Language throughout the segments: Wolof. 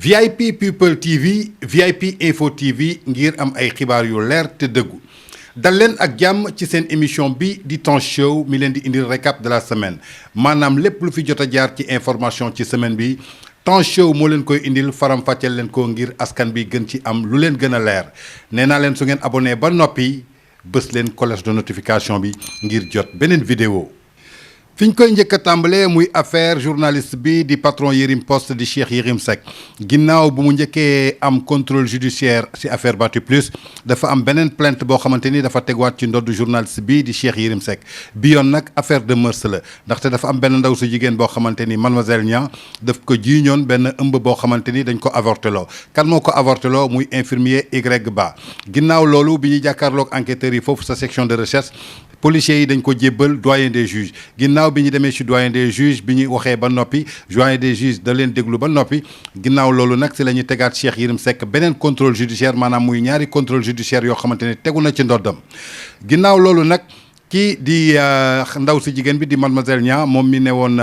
VIP People TV VIP Info TV ngir am ay xibaar yu leer te dëggu dal leen ak jàmm ci seen émission bi di Temps Show mi leen di indil récap de la semaine maanaam lépp lu fi jot a jaar ci information ci semaine bi Temps Show moo leen koy indil faram-fàcceel leen ko ngir askan bi gën ci am lu leen gën a leer nee naa leen su ngeen abonné ba noppi bës leen cloche de notification bi ngir jot beneen vidéo fi ñu koy njëkk a tàmbalee muy affaire journaliste bi di patron Yerim Post di Cheikh Yerim Seck ginnaaw bu mu njëkkee am contrôle judiciaire ci affaire Bati Plus dafa am beneen plainte boo xamante ni dafa tegwaat ci ndodd journaliste bi di Cheikh Yerim Seck bi yoon nag affaire de mœurs la ndaxte dafa am benn ndaw su jigéen boo xamante ni mademoiselle Niang daf ko jiiñoon benn ëmb boo xamante ni dañ ko avorté loo kan moo ko avorté loo muy infirmier Y Ba ginnaaw loolu bi ñuy jàkkaarloog enquêteurs yi foofu sa section de recherche policiers yi dañ ko jébbal doyen des juges ginnaaw bi ñu demee ci doyen des juges bi ñu waxee ba noppi doyen des juges da leen déglu ba noppi ginnaaw loolu nag ci la ñu tegaat Cheikh Yerim Seck beneen contrôle judiciaire maanaam muy ñaari contrôle judiciaire yoo xamante ne tegu na ci ndoddam ginnaaw loolu nag kii di ndaw si jigéen bi di mademoiselle Niang moom mi ne woon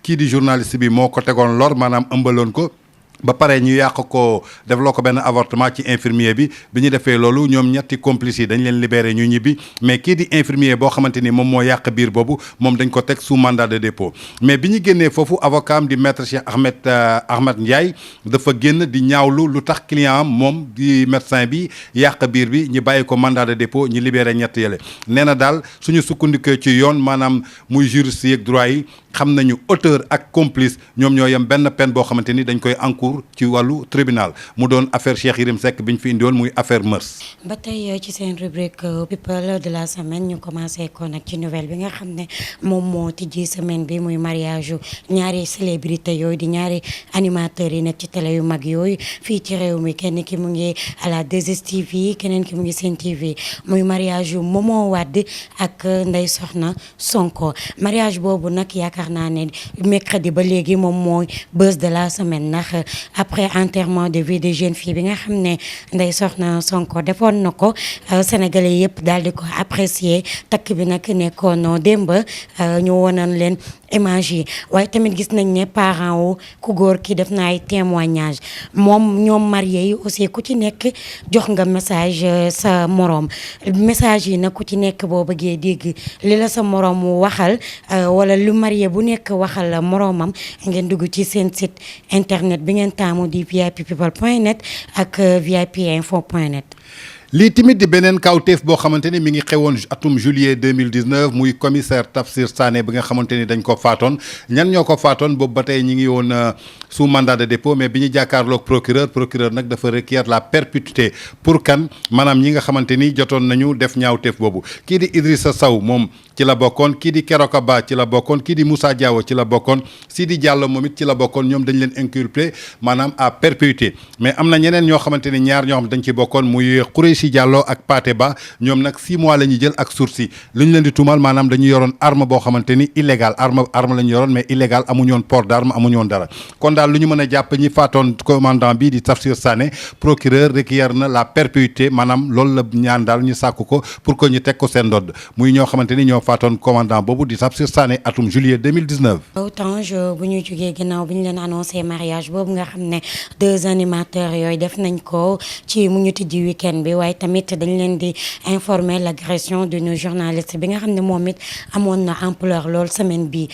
kii di journaliste bi moo ko tegoon lor maanaam ëmbaloon ko ba pare ñu yàq ko defloo ko benn avortement ci infirmier bi bi ñu defee loolu ñoom ñetti complices yi dañ leen libéré ñu ñibbi mais kii di infirmier boo xamante ni moom moo yàq biir boobu moom dañ ko teg sous mandat de dépôt mais bi ñu génnee foofu avocat am di maître Cheikh Ahmed Ndiaye dafa génn di ñaawlu lu tax client am moom di médecin bi yàq biir bi ñu bàyyi ko mandat de dépôt ñu libéré ñett yële nee na daal suñu sukkandikoo ci yoon maanaam muy juriste yeeg droit yi xam nañu auteur ak complice ñoom ñoo yem benn peine boo xamante ni dañ koy encours ci wàllu tribunal mu doon affaire Cheikh Yerim Seck bi ñu fi indiwoon muy affaire mœurs. ba tey ci seen rubrique people de la semaine ñu commencé ko nag ci nouvelle bi nga xam ne moom moo tijji semaine bi muy mariage yu ñaari célébrité yooyu di ñaari animateurs yi nekk ci télé yu mag yooyu fii ci réew mi kenn ki mu ngi à la 2STV keneen ki mu ngi Sen TV muy mariage yu Momo Wade ak Ndeye Soxna Sonko mariage boobu nag yaakaar naa ne mercredi ba léegi moom mooy buzz de la semaine ndax après enterrement de vie de jeune fille bi nga xam ne Ndeye Soxna Sonko defoon na ko sénégalais yëpp daal di ko apprécier takk bi nag nekkoon démb ñu wonoon leen image yi waaye tamit gis nañ ne parents wu ku góor ki def na ay témoignage moom ñoom marié yi aussi ku ci nekk jox nga message sa moroom message yi nag ku ci nekk boo bëggee dégg li la sa moroom waxal wala lu marié bu nekk waxal moroomam ngeen dugg ci seen site internet bi ngeen taamu di vippeople.net ak vipinfo.net. lii tamit di beneen kawteef boo xamante ni mi ngi xewoon atum juillet 2019 muy commissaire Tafsir Sané bi nga xamante ni dañ ko faatoon ñan ñoo ko faatoon boobu ba tey ñi ngi woon sous mandat de dépôt mais bi ñu jàkkaarloog procureur nag dafa requérir la perpétuité pour kan maanaam ñi nga xamante ni jotoon nañu def ñaawteef boobu kii di Idrissa Sow moom ci la bokkoon kii di Keroka Ba ci la bokkoon kii di Moussa Diawo ci la bokkoon Sidi Diallo moom it ci la bokkoon ñoom dañ leen inculpé maanaam à perpétuité mais am na ñeneen ñoo xamante ni ñaar ñoo xam dañ ci bokkoon muy Khoureyssi Diallo ak Pathé Ba ñoom nag 6 mois la ñuy jël ak sursis li ñu leen di tuumal maanaam dañu yoroon arme boo xamante ni illégal arme la ñu yoroon mais illégal amuñu woon port d'arme amuñu woon dara kon daal lu ñu mën a jàpp ñi faatoon commandant bi di Tafsir Sané procureur requiert na la perpétuité maanaam loolu la ñaan daal ñu sàkku ko pour que ñu teg ko seen ndodd muy ñoo xamante ni ñoo faatoon commandant boobu di Tafsir Sané atum juillet 2019. Tange bu ñu jógee ginnaaw bi ñu leen annoncé mariage boobu nga xam ne 2 animateurs yooyu def nañ ko ci mu ñu tijji week-end bi waaye tamit dañ leen di informer l'agression d'une journaliste bi nga xam ne moom it amoon na ampleur lool semaine bi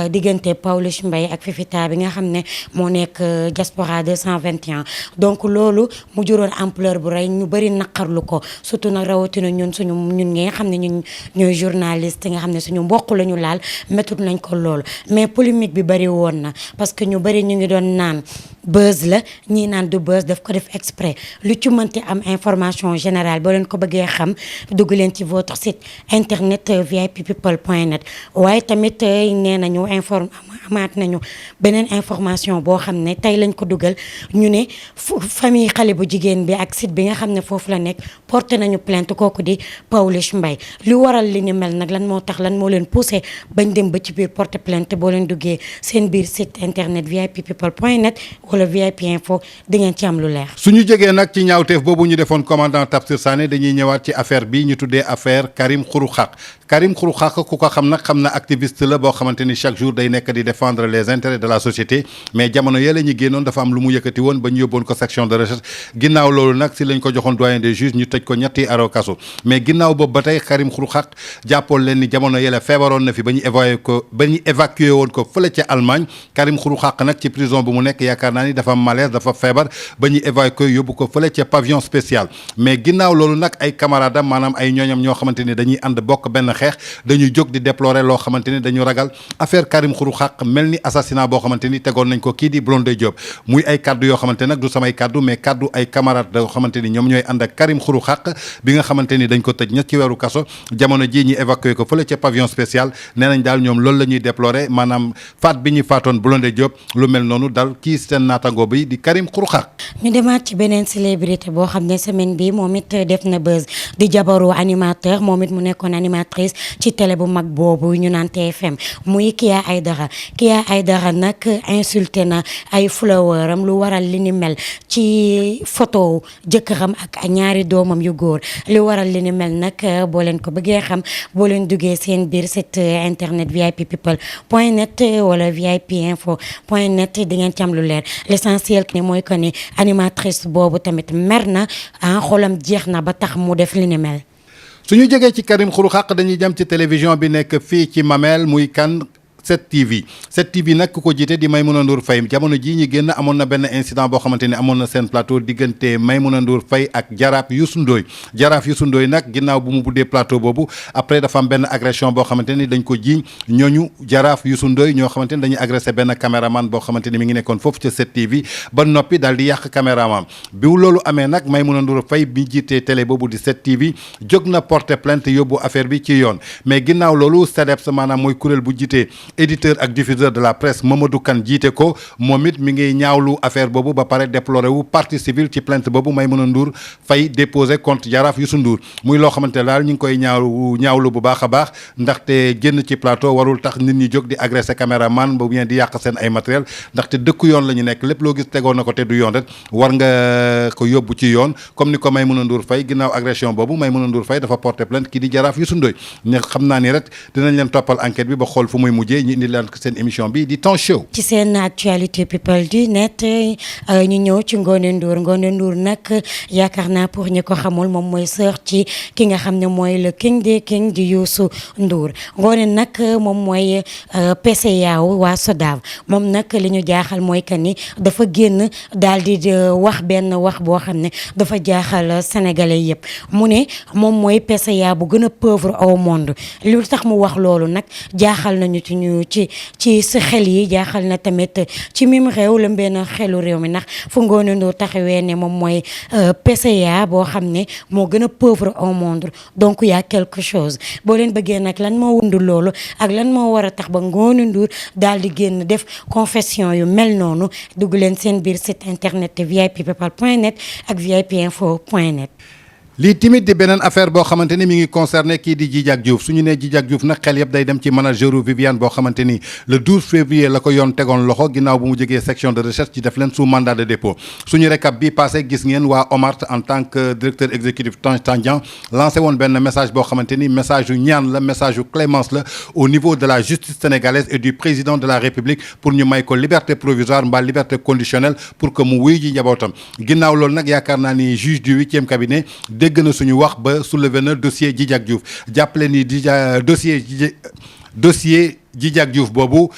diggante Pawlish Mbaye ak Fifita bi nga xam ne moo nekk diaspora 221 donc loolu mu juróon ampleur bu rey ñu bëri naqarlu ko surtout nag rawatina ñun nga xam ne ñun ñooy journaliste nga xam ne suñu mbokk la ñu laal métut nañ ko loolu mais polémique bi bëri woon na parce que ñu bëri ñu ngi doon naan buzz la ñii naan du buzz daf ko def exprès lu ci mënti am information générale boo leen ko bëggee xam dugg leen ci votre site internet vippeople.net waaye tamit nee nañu amaat nañu beneen information boo xam ne tey lañ ko dugal ñu ne famille xale bu jigéen bi ak site bi nga xam ne foofu la nekk porté nañu plainte kooku di Pawlish Mbaye lu waral li ni mel nag lan moo tax lan moo leen poussé bañ dem ba ci biir porté plainte boo leen duggee seen biir site internet vippeople.net wala VIP info di ngeen ci am lu leer. suñu jógee nag ci ñaawteef boobu ñu defoon commandant Tafsir Sané dañuy ñëwaat ci affaire bi ñu tuddee affaire Karim Xrum Xax Karim Xrum Xax ku ko xam nag xam na activiste la boo xamante ni chaque jour day nekk di défendre les intérêts de la société mais jamono yële ñu génnoon dafa am lu mu yëkkati woon ba ñu yóbboon ko section de recherche ginnaaw loolu nag si lañ ko joxoon doyen des juges ñu tëj ko ñetti aro kaso mais ginnaaw boobu ba tey Karim Xrum Xax jàppoon leen ni jamono yële feebaroon na fi ba ñu évacué woon ko fële ca Allemagne Karim Xrum Xax nag ci prison bu mu nekk yaakaar naa ni dafa malaise dafa feebar ba ñu évacué yóbbu ko fële ca pavillon spécial mais ginnaaw loolu nag ay camarades am maanaam ay ñooñam ñoo xamante ni dañuy ànd bokk benn xeex dañuy jóg di déplorer loo xamante ni dañu ragal affaire Karim Xrum Xax mel ni assassinat boo xamante ni tegoon nañ ko kii di Blondin Diop muy ay kaddu yoo xamante nag du samay kaddu mais kaddu ay camarades yoo xamante ni ñoom ñooy ànd ak Karim Xrum Xax bi nga xamante ni dañ ko tëj ñett ci weeru kaso jamono ji ñi évacué ko fële ca pavillon spécial nee nañ daal ñoom loolu la ñuy déplorer maanaam faat bi ñu faatoon Blondin Diop lu mel noonu dal kii seen naataango bi di Karim Xrum Xax. ñu demaat ci beneen célébrité boo xam ne semaine bi moom it def na buzz di jabaru animateur moom it mu nekkoon animatrice ci télé bu mag boobu ñu naan TFM muy Kya Aidara nag insulté na ay follower am lu waral li ni mel ci photo jëkkëram ak ñaari doomam yu góor li waral li ni mel nag boo leen ko bëggee xam boo leen duggee seen biir site internet vippeople.net wala vipinfo.net di ngeen ci am lu leer l'essentiel ni mooy que ni animatrice boobu tamit mer na xolam jeex na ba tax mu def li ni mel. suñu jógee ci Karim Xrum Xax dañuy jëm ci télévision bi nekk fii ci Mamel muy kan 7TV nag ku ko jiite di Maïmouna Ndour Faye jamono jii ñu génn amoon na benn incident boo xamante ni amoon na seen plateau diggante Maïmouna Ndour Faye ak Jaraaf Youssou Ndoye nag ginnaaw bu mu buddee plateau boobu après dafa am benn agression boo xamante ni dañ ko jiiñ ñooñu Jaraaf Youssou Ndoye ñoo xamante ni dañuy agressé benn caméraman boo xamante ni mi ngi nekkoon foofu ca 7TV ba noppi daal di yàq caméraman bi loolu amee nag Maïmouna Ndour Faye bi jiitee télé boobu di 7TV jóg na porter plainte yóbbu affaire bi ci yoon mais ginnaaw loolu SEDEPS maanaam mooy kuréel bu jiitee éditeur ak diffuseur de la presse Mamadou Kane jiite ko moom it mi ngi ñaawlu affaire boobu ba pare déploré wu partie civile ci plainte boobu Maïmouna Ndour Faye déposé contre Jaraaf Youssou Ndour muy loo xamante daal ñu ngi koy ñaawlu bu baax a baax ndaxte génn ci plateau warul tax nit ñi jóg di agressé caméraman ba bien di yàq seen ay matériel ndaxte dëkku yoon la ñu nekk lépp loo gis tegoon na ko te du yoon rek war nga ko yóbbu ci yoon comme ni ko Maïmouna Ndour Faye ginnaaw agression boobu Maïmouna Ndour Faye dafa porté plainte kii di Jaraaf Youssou Ndoye ne xam naa ni rek dinañ leen toppal enquête bi ba xool fu muy mujjee ñu indi leen seen émission bi di Temps Show. ci seen actualité people du net ñu ñëw ci Ngoné Ndour nag yaakaar naa pour ñi ko xamul moom mooy sœur ci ki nga xam ne mooy le king des kings di Youssou Ndour Ngoné nag moom mooy PCA waa SODAV moom nag li ñu jaaxal mooy que ni dafa génn daal di wax benn wax boo xam ne dafa jaaxal sénégalais yëpp mu ne moom mooy PCA bu gën a pauvre au monde lu tax mu wax loolu nag jaaxal nañu ci sa xel yi jaaxal na tamit ci mim réew la benn xelu réew mi ndax fu Ngoné Ndour taxawee ne moom mooy PCA boo xam ne moo gën a pauvre au monde donc y a quelque chose boo leen bëggee nag lan moo wundu loolu ak lan moo war a tax ba Ngoné Ndour daal di génn def confession yu mel noonu dugg leen seen biir site internet vippeople.net ak vipinfo.net. lii timit di beneen affaire boo xamante ni mi ngi concerné kii di Djidiack Diouf suñu nee Djidiack Diouf nag xel yëpp day dem ci manageru Viviane boo xamante ni le 12 février la ko yoon tegoon loxo ginnaaw bu mu jógee section de recherche ci def leen sous mandat de dépôt suñu récap bi passé gis ngeen waa Omart en tant que directeur exécutif Tandian lancé woon benn message boo xamante ni message yu ñaan la message yu clémence la au niveau de la justice sénégalaise et du président de la République pour ñu may ko liberté provisoire mbaa liberté conditionnelle pour que mu wuy ji njabootam ginnaaw loolu nag yaakaar naa ni juge du 8e cabinet dégg na suñu wax ba soulevé na dossier Djidiack Diouf jàppale ni dossier Djidiack Diouf boobu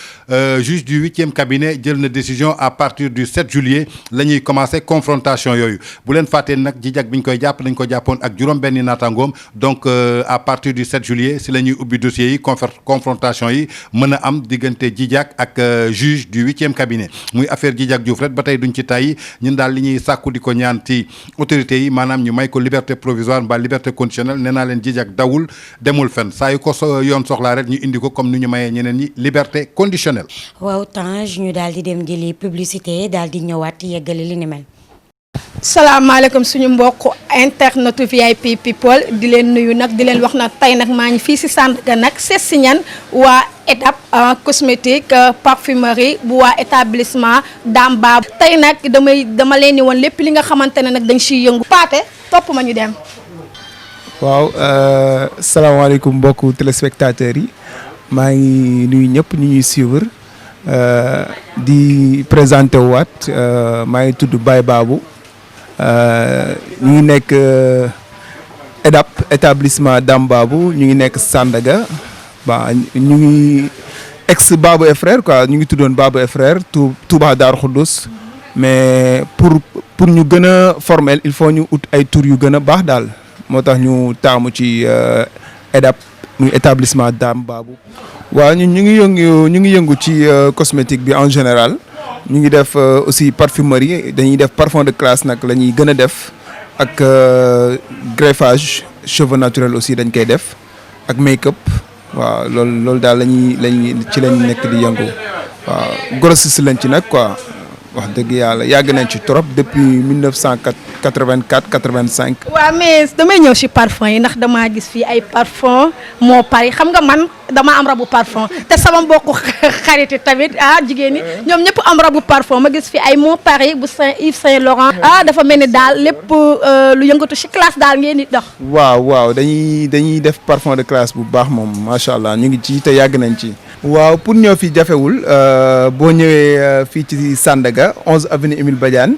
juge du 8e cabinet jël na décision à partir du 7 juillet la ñuy commencé confrontation yooyu bu leen fàttee nag Djidiack bi ñu koy jàpp dañ ko jàppoon ak juróom-benni naataangoom donc à partir du 7 juillet si la ñuy ubbi dossiers yi confrontation yi mën a am diggante Djidiack ak juge du 8e cabinet muy affaire Djidiack Diouf rek ba tey duñ ci tàyyi ñun daal li ñuy sàkku di ko ñaan ci autorités yi maanaam ñu may ko liberté provisoire mbaa liberté conditionnelle nee naa leen Djidiack dawul demul fenn saa yu ko yoon soxlaa rek ñu indi ko comme ni ñu mayee ñeneen ñi liberté conditionnelle. waaw Tange ñu daal di dem jëli publicité daal di ñëwaat yeggale li ni mel. salaamaaleykum suñu mbokk internetu VIP people di leen nuyu nag di leen wax nag tey nag maa ngi fii si Sandaga nag seet si ñan waa EDAP cosmétique parfumerie bu waa établissement Dame Babou tey nag dama leen ni woon lépp li nga xamante ne nag dañ siy yëngu paate topp ma ñu dem. waaw salaamaaleykum mbokku téléspectateurs yi maa ngi nuyu ñëpp ñu ñuy suivre di présenté waat maa ngi tudd Baye Babou ñu ngi nekk EDAP établissement Dame Babou ñu ngi nekk Sandaga ba ñu ngi ex Babou et frère quoi ñu ngi tuddoon Babou et frère Touba Darou Khoudoss mais pour ñu gën a formel il faut ñu ut ay tur yu gën a baax daal moo tax ñu taamu ci EDAP muy établissement Dame Babou. waaw ñu ngi yëngu ci cosmétique bi en général. ñu ngi def aussi parfumerie dañuy def parfum de classe nag la ñuy gën a def ak greffage cheveux naturels aussi dañ koy def ak make-up waaw loolu daal lañuy ci lañ nekk di yëngu waaw grossiste lañ ci nag quoi wax dëgg yàlla yàgg nañ ci trop depuis 1984 85. waaw mais damay ñëw si parfum yi ndax damaa gis fii ay parfum moo pari xam nga man dama am rabu parfum te sama mbokku xarit tamit jigéen ñi ñoom ñëpp am rabu parfum ma gis fi ay Mon Paris bu Yves Saint Laurent dafa mel ni daal lépp lu yëngatu ci classe daal ngeen di dox. waaw dañuy def parfum de classe bu baax moom macha allah ñu ngi ci te yàgg nañ ci. waaw pour ñëw fi jafewul boo ñëwee fii ci Sandaga 11 avenue Émile Badiane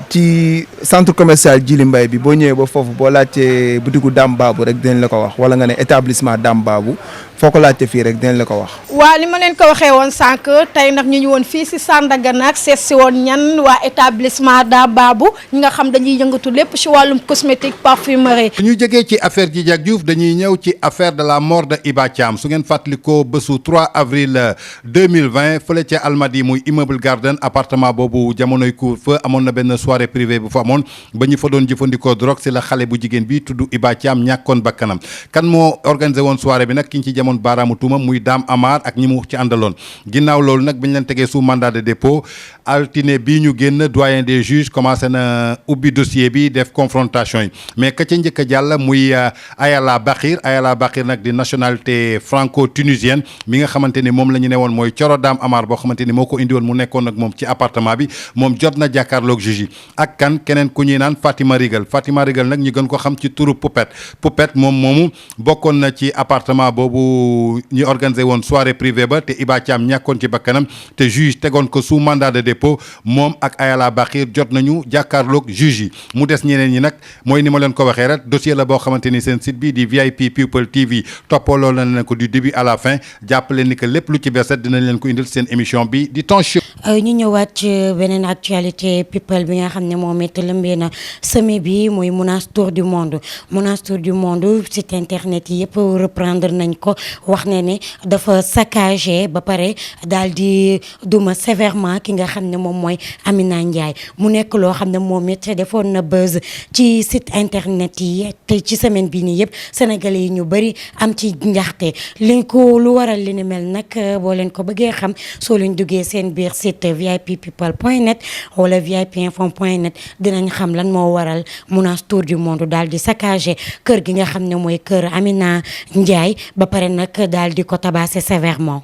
ci centre commercial Djily Mbaye bi boo ñëwee ba foofu boo laajtee butigu Dame Babou rek dinañ la ko wax wala nga ne établissement Dame Babou foo ko laajte fii rek dinañ la ko wax. waaw li ma leen ko waxee woon sànq tey nag ñu woon fii si Sandaga nag seet si woon ñan waa établissement Dame Babou ñi nga xam dañuy yëngatu lépp si wàllum cosmétique parfumerie. ñu jógee ci affaire Djidiack Diouf dañuy ñëw ci affaire de la mort de Iba Thiam su ngeen fàttalikoo bésu 3 avril 2020 fële ca Almadies muy immeuble Garden appartement boobu jamonoy couvre-feu amoon na benn soirée privée bu fa amoon ba ñu fa doon jëfandikoo drogue si la xale bu jigéen bi tudd Iba Thiam ñàkkoon bakkanam kan moo organisé woon soirée bi nag ki ñu ci jamono baaraamu tuuma muy Dame Amar ak ñi mu ci àndaloon ginnaaw loolu nag bi ñu leen tegee sous mandat de dépôt altine bii ñu génn doyen des juges commencé na ubbi dossier bi def confrontation yi mais ka ca njëkk a jàll muy Ayala Bakir nag di nationalité franco-tunisienne mi nga xamante ni moom la ñu ne woon mooy Coro Dame Amar boo xamante ni moo ko indi woon mu nekkoon nag moom ci appartement bi moom jot na jàkkaarloog juge yi ak kan keneen ku ñuy naan Fatima Rigal nag ñu gën ko xam ci turu Poupette moom moomu bokkoon na ci appartement boobu ñu organisé woon soirée privée ba te Iba Thiam ñàkkoon ci bakkanam te juge tegoon ko sous mandat de dépôt moom ak Ayala Bakir jot nañu jàkkaarloog juge yi mu des ñeneen ñi nag mooy ni ma leen ko waxee rek dossier la boo xamante ni seen site bi di VIP People TV toppoo loolu na leen ko du début à la fin jàppale ni que lépp lu ci bees dinañ leen ko indil seen émission bi di Ton Show. ñu ñëwaat ci beneen actualité people bi nga xam ne moom it lëmbee na semaine bi muy Mounass Tour du monde site internet yi yëpp reprendre nañ ko wax ne dafa saccagé ba pare daal di duma sévèrement ki nga xam ne moom mooy Amina Ndiaye mu nekk loo xam ne moom it defoon na buzz ci site internet yi te ci semaine bi nii yëpp sénégalais yi ñu bëri am ci njaxte lu waral li ni mel nag boo leen ko bëggee xam soo leen duggee seen biir site vippeople.net wala vipinfo.net dinañ xam lan moo waral Mounass Tour du monde daal di saccagé kër gi nga xam ne mooy kër Amina Ndiaye ba pare nag daal di ko tabassé sévèrement.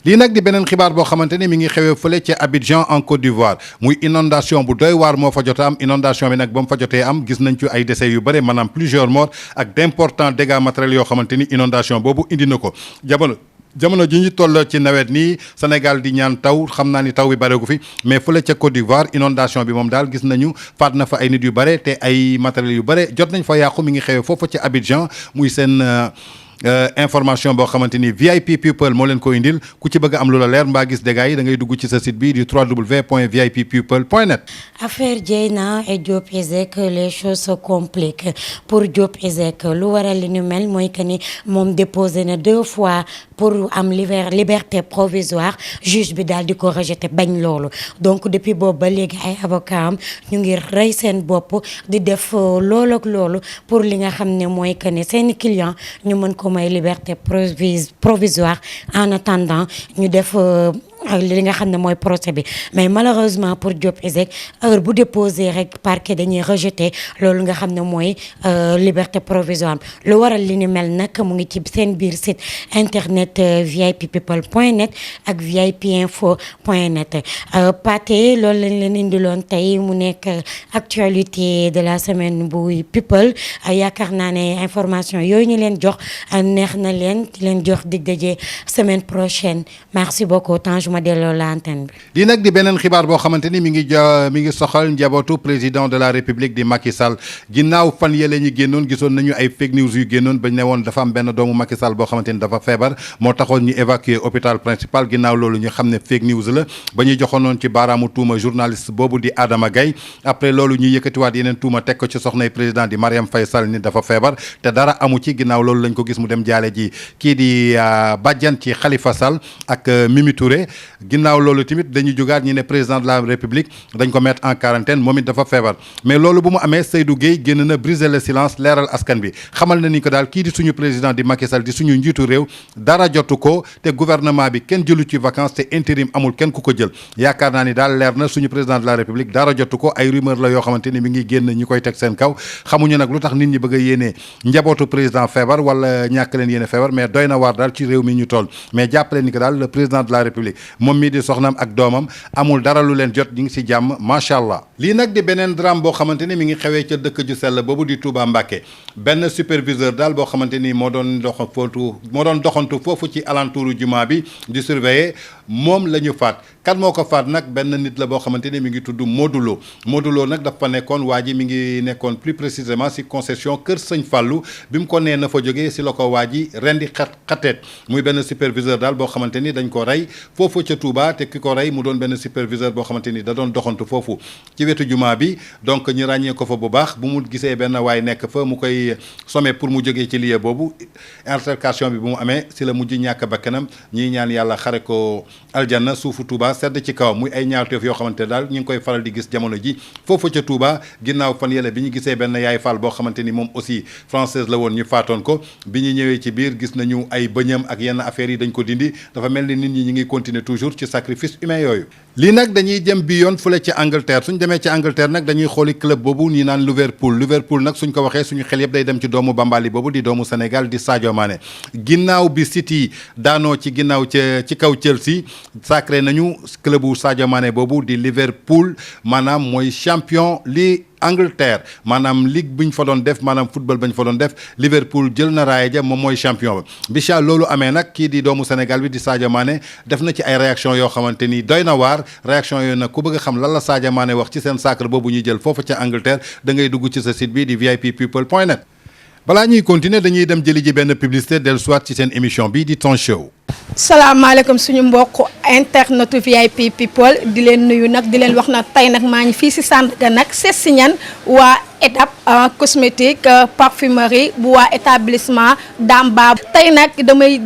lii nag di beneen xibaar boo xamante ni mi ngi xewee fële ci Abidjan en Côte d'Ivoire muy inondation bu doy waar moo fa jot am inondation bi nag ba mu fa jotee am gis nañ ci ay décès yu bëri maanaam plusieurs morts ak d'importants dégâts matériels yoo xamante ni inondation boobu indi na ko jamono ji ñu toll ci nawet nii Sénégal di ñaan taw xam naa ni taw bi bareegu fi mais fële ca Côte d'Ivoire inondation bi moom daal gis nañu faat na fa ay nit yu bare te ay matériels yu bare jot nañ fa yàqu mi ngi xewee foofu ci Abidjan muy seen information boo xamante ni VIP People moo leen ko indil ku ci bëgg am lu la leer mbaa gis dégâts yi da ngay dugg ci sa site bi di www.vippeople.net. affaire Dieyna et Diop Iseg les choses se compliquent pour Diop Iseg lu waral li ñu mel mooy que ni moom déposé na 2 fois pour am liberté provisoire juge bi daal di ko rejeté bañ loolu donc depuis boobu ba léegi ay avocat am ñu ngi rey seen bopp di def loolu ak loolu pour li nga xam ne mooy que ne seeni client ñu mën ko may liberté provisoire en attendant ñu def li nga xam ne mooy procès bi mais malheureusement pour Diop Iseg heure bu déposé rek parquet dañuy rejeté loolu nga xam ne mooy liberté provisoire lu waral li ni mel nag mu ngi ci seen biir site internet vippeople.net ak vipinfo.net Pathé loolu lañ leen indiloon tey mu nekk actualité de la semaine bu people yaakaar naa ne information yooyu ñu leen jox neex na leen di leen jox dig daje semaine prochaine merci beaucoup Tange ma delloo la antenne bi. lii nag di beneen xibaar boo xamante ni mi ngi soxal njabootu président de la république di Macky Sall ginnaaw fan yële ñu génnoon gisoon nañu ay fake news yu génnoon bañ ne woon dafa am benn doomu Macky Sall boo xamante ni dafa feebar moo taxoon ñu évacuer hôpital principal ginnaaw loolu ñu xam ne fake news la ba ñuy joxoon ci baaraamu tuuma journaliste boobu di Adama Gaye après loolu ñu yëkkatiwaat yeneen tuuma teg ko ci soxnay président di Marième Faye Sall ni dafa feebar te dara amu ci ginnaaw loolu lañ ko gis mu dem jaale ji kii di bàjjan ci Khalifa Sall ak Mimi Touré ginnaaw loolu tamit dañuy jógaat ñi ne président de la république dañ ko mettre en quarantaine moom it dafa feebar mais loolu bu mu amee Seydou Gueye génn na briser le silence leeral askan bi xamal na ni ko daal kii di suñu président di Macky Sall di suñu njiitu réew dara jotu ko te gouvernement bi kenn jëlu ci vacances te intérim amul kenn ku ko jël yaakaar naa ni daal leer na suñu président de la république dara jotu ko ay rumeur la yoo xamante ni mi ngi génn ñi koy teg seen kaw xamuñu nag lu tax nit ñi bëgg a yéenee njabootu président feebar wala ñàkk leen yéene feebar mais doy na waar daal ci réew mi ñu toll mais jàppale ni ko daal le président de la république moom mii di soxnaam ak doomam amul dara lu leen jot ñu ngi si jàmm macha allah. lii nag di beneen drame boo xamante ni mi ngi xewee ca dëkk ju sell boobu di Touba Mbacké benn superviseur daal boo xamante ni moo doon doxantu foofu ci alentouru jumaa bi di surveiller moom la ñu faat kan moo ko faat nag benn nit la boo xamante ni mi ngi tudd Modulo Modulo nag dafa nekkoon waa ji mi ngi nekkoon plus précisément si concession Kër Sëñ Fallou bi mu ko nee na fa jógee si la ko waa ji rendi xateet muy benn superviseur daal boo xamante ni dañ ko rey foofu ca Touba te ki ko rey mu doon benn superviseur boo xamante ni da doon doxantu foofu ci wetu jumaa bi donc ñu ràññee ko fa bu baax bu mu gisee benn waay nekk fa mu koy sommé pour mu jógee ci lieu boobu altercation bi bu mu amee si la mujj ñàkk bakkanam ñiy ñaan yàlla xare ko aljanna suufu Touba sedd ci kawam muy ay ñaawteef yoo xamante daal ñu ngi koy faral di gis jamono ji foofu ca Touba ginnaaw fan yële bi ñu gisee benn yaay Fall boo xamante ni moom aussi française la woon ñu faatoon ko bi ñu ñëwee ci biir gis nañu ay bëñam ak yenn affaires yi dañ ko dindi dafa mel ni nit ñi ngi continuer toujours ci sacrifice humain yooyu. lii nag dañuy jëm bi yoon fële ci Angleterre suñ demee ci Angleterre nag dañuy xooli club boobu ñi naan Liverpool nag suñ ko waxee suñu xel yëpp day dem ci doomu Bambali boobu di doomu Sénégal di Sadio Mané ginnaaw bi City daanoo ci ginnaaw ci kaw Chelsea sacré nañu clubu Sadio Mané boobu di Liverpool maanaam mooy champion li Angleterre maanaam ligue bu ñu fa doon def maanaam football ba ñu fa doon def Liverpool jël na raaya ja moom mooy champion ba bicha loolu amee nag kii di doomu Sénégal bi di Sadio Mané def na ci ay réaction yoo xamante ni doy na waar réaction yooyu nag ku bëgg a xam lan la Sadio Mané wax ci seen sacre boobu ñuy jël foofu ca Angleterre da ngay dugg ci sa site bi di vippeople.net balaa ñuy continuer dañuy dem jëli ji benn publicité dellu soit ci seen émission bi di Ton Show. salaamaaleykum suñu mbokk internetu VIP people di leen nuyu nag di leen wax nag tey nag maa ngi fii si Sandaga nag seet si ñan waa étape cosmétique parfumerie bu waa établissement Dame Babou tey nag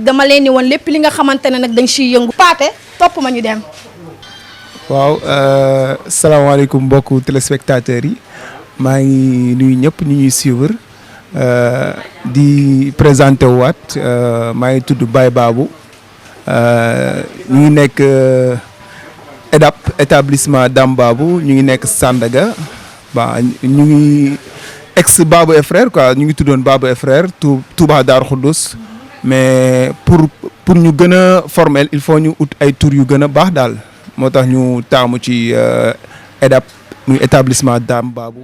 dama leen ni woon lépp li nga xamante ne nag dañ siy yëngu Pathé topp ma ñu dem. waaw salaamaaleykum mbokku téléspectateurs yi maa ngi nuyu ñëpp ñu ñuy suivre di présenté waat maa ngi tudd Baye Babou ñu ngi nekk EDAP établissement Dame Babou ñu ngi nekk Sandaga ba ñu ngi ex Babou et frère quoi ñu ngi tuddoon Babou et frère Touba Darou Khoudoss mais pour ñu gën a formel il faut ñu ut ay tur yu gën a baax daal moo tax ñu taamu ci EDAP muy établissement Dame Babou.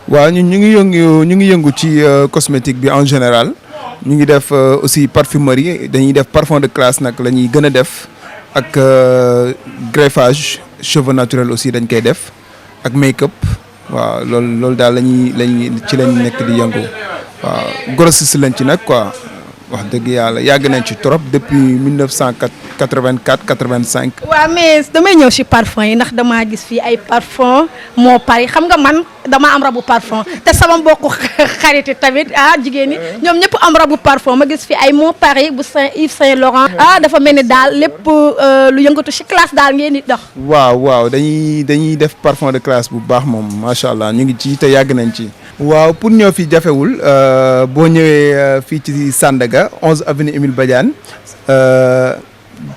waaw ñu ngi yëngu ci cosmétique bi en général ñu ngi def aussi parfumerie dañuy def parfum de classe nag la ñuy gën a def ak greffage cheveux naturels aussi dañ koy def ak make-up waaw loolu daal lañuy ci lañ nekk di yëngu waaw grossiste lañ ci nag quoi wax dëgg yàlla yàgg nañ ci trop depuis 1984 85. waaw mais damay ñëw ci parfum yi ndax damaa gis fii ay parfum moo pari xam nga man dama am rabu parfum te sama mbokku xarit tamit jigéen ñi ñoom ñëpp am rabu parfum ma gis fii ay moo pari bu Yves Saint Laurent dafa mel ni daal lépp lu yëngatu ci classe daal ngeen di dox. waaw dañuy def parfum de classe bu baax moom macha allah ñu ngi ci te yàgg nañ ci. waaw pour ñëw fi jafewul boo ñëwee fii ci Sandaga 11 avenue Émile Badiane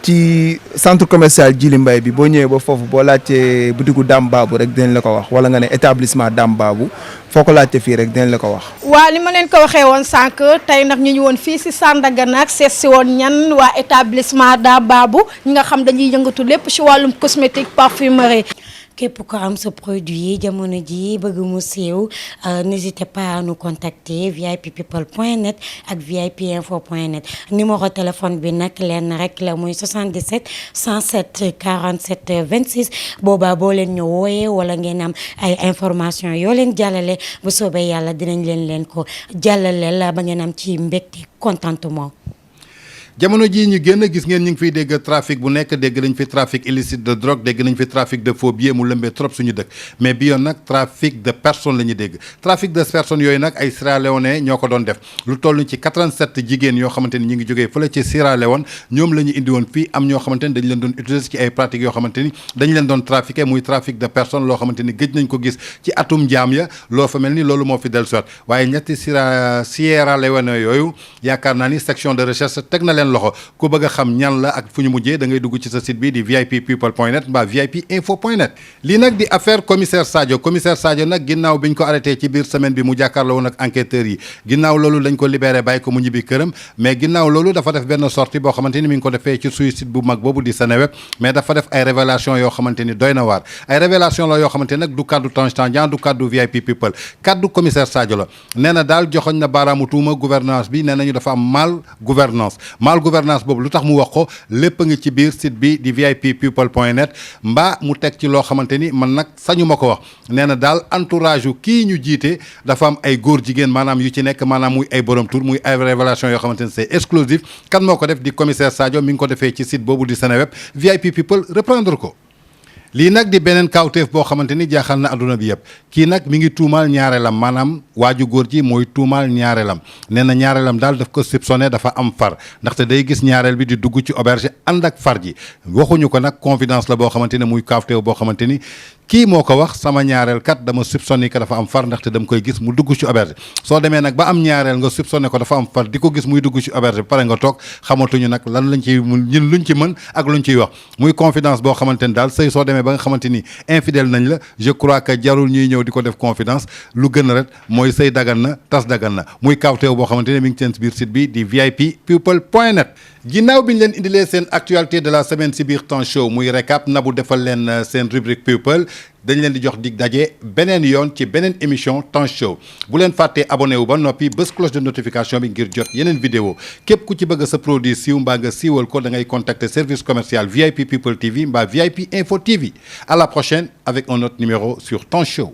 ci centre commercial Djily Mbaye bi boo ñëwee ba foofu boo laajtee butigu Dame Babou rek dinañ la ko wax wala nga ne établissement Dame Babou foo ko laajte fii rek dinañ la ko wax. waa li ma leen ko waxee woon sànq tey nag ñu woon fii si Sandaga nag seet si woon ñan waa établissement Dame Babou ñi nga xam dañuy yëngatu lépp si wàllum cosmétique parfumerie. képp ko am sa produit jamono ji bëgg mu siiw n'hésitez pas à nous contacter vippeople.net ak vipinfo.net numéro téléphone bi nag lenn rek la muy 77 107 47 26 boobaa boo leen ñu wooyee wala ngeen am ay information yoo leen jàllale bu soobee yàlla dinañ leen ko jàllale la ba ngeen am ci mbégte contentement. jamono jii ñu génn gis ngeen ñu ngi fiy dégg trafic bu nekk dégg nañ fi trafic illicite de drogue dégg nañ fi trafic de faux billets mu lëmbee trop suñu dëkk mais bi yoon nag trafic de personnes la ñuy dégg trafic de personnes yooyu nag ay Sierra Leone ñoo ko doon def lu toll ci 87 jigéen yoo xamante ni ñu ngi jógee fële ci Sierra Leone ñoom la ñu indi woon fii am ñoo xamante ni dañ leen doon utiliser ci ay pratiques yoo xamante ni dañ leen doon trafiqué muy trafic de personnes loo xamante ni gëj nañ ko gis ci atum njaam ya loo fa mel ni loolu moo fi del soit waaye ñetti Sierra Leone yooyu yaakaar naa ni section de recherche teg na leen loxo ku bëgg a xam ñan la ak fu ñu mujjee da ngay dugg ci sa site bi di vippeople.net mbaa vipinfo.net lii nag di affaire commissaire Sadio nag ginnaaw bi ñu ko arrêté ci biir semaine bi mu jàkkaarloo woon ak enquêteurs yi ginnaaw loolu dañ ko libéré bàyyi ko mu ñibbi këram mais ginnaaw loolu dafa def benn sortie boo xamante ni mi ngi ko defee ci suy site bu mag boobu di Seneweb mais dafa def ay révélation yoo xamante ni doy na waar ay révélation la yoo xamante ni nag du kaddu Tange Tandian du kaddu VIP People kaddu commissaire Sadio la nee na daal joxoñ na baaraamu tuuma gouvernance bi nee nañu dafa am mal gouvernance boobu lu tax mu wax ko lépp a ngi ci biir site bi di vippeople.net mbaa mu teg ci loo xamante ni man nag sañu ma ko wax nee na daal entourage yu kii ñu jiite dafa am ay góor jigéen maanaam yu ci nekk maanaam muy ay borom tour muy ay révélation yoo xamante ni c'est exclusif kan moo ko def di commissaire Sadio mi ngi ko defee ci site boobu di Seneweb VIP People reprendre ko lii nag di beneen kawteef boo xamante ni jaaxal na adduna bi yëpp kii nag mi ngi tuumaal ñaareelam maanaam waaju góor ji mooy tuumaal ñaareelam nee na ñaareelam daal daf ko soupçonné dafa am far ndaxte day gis ñaareel bi di dugg ci auberge ànd ak far ji waxuñu ko nag confidence la boo xamante ne muy kawteef boo xamante ni kii moo ko wax sama ñaareel kat dama soupçonné ko dafa am far ndaxte dama koy gis mu dugg ci auberge soo demee nag ba am ñaareel nga soupçonné ko dafa am far di ko gis muy dugg ci auberge pare nga toog xamatuñu nag lan lañ ciy ñun luñ ci mën ak luñ ciy wax muy confidence boo xamante ni daal sëy soo demee ba nga xamante ni infidèle nañ la je crois que jarul ñuy ñëw di ko def confidence lu gën a rek mooy sëy dagan na tas dagan na muy kawteew boo xamante ne mi ngi seen biir site bi di vippeople.net ginnaaw bi ñu leen indilee seen actualité de la semaine si biir Temps Show muy récap Nabou defal leen seen rubrique people dañ leen di jox dig daje beneen yoon ci beneen émission Temps Show bu leen fàttee abonné wu ba noppi bés cloche de notification bi ngir jot yeneen vidéo képp ku ci bëgg sa produit siiw mbaa nga siiwal ko da ngay contacter service commercial VIP People TV mbaa VIP Info TV à la prochaine avec un autre numéro sur Temps Show.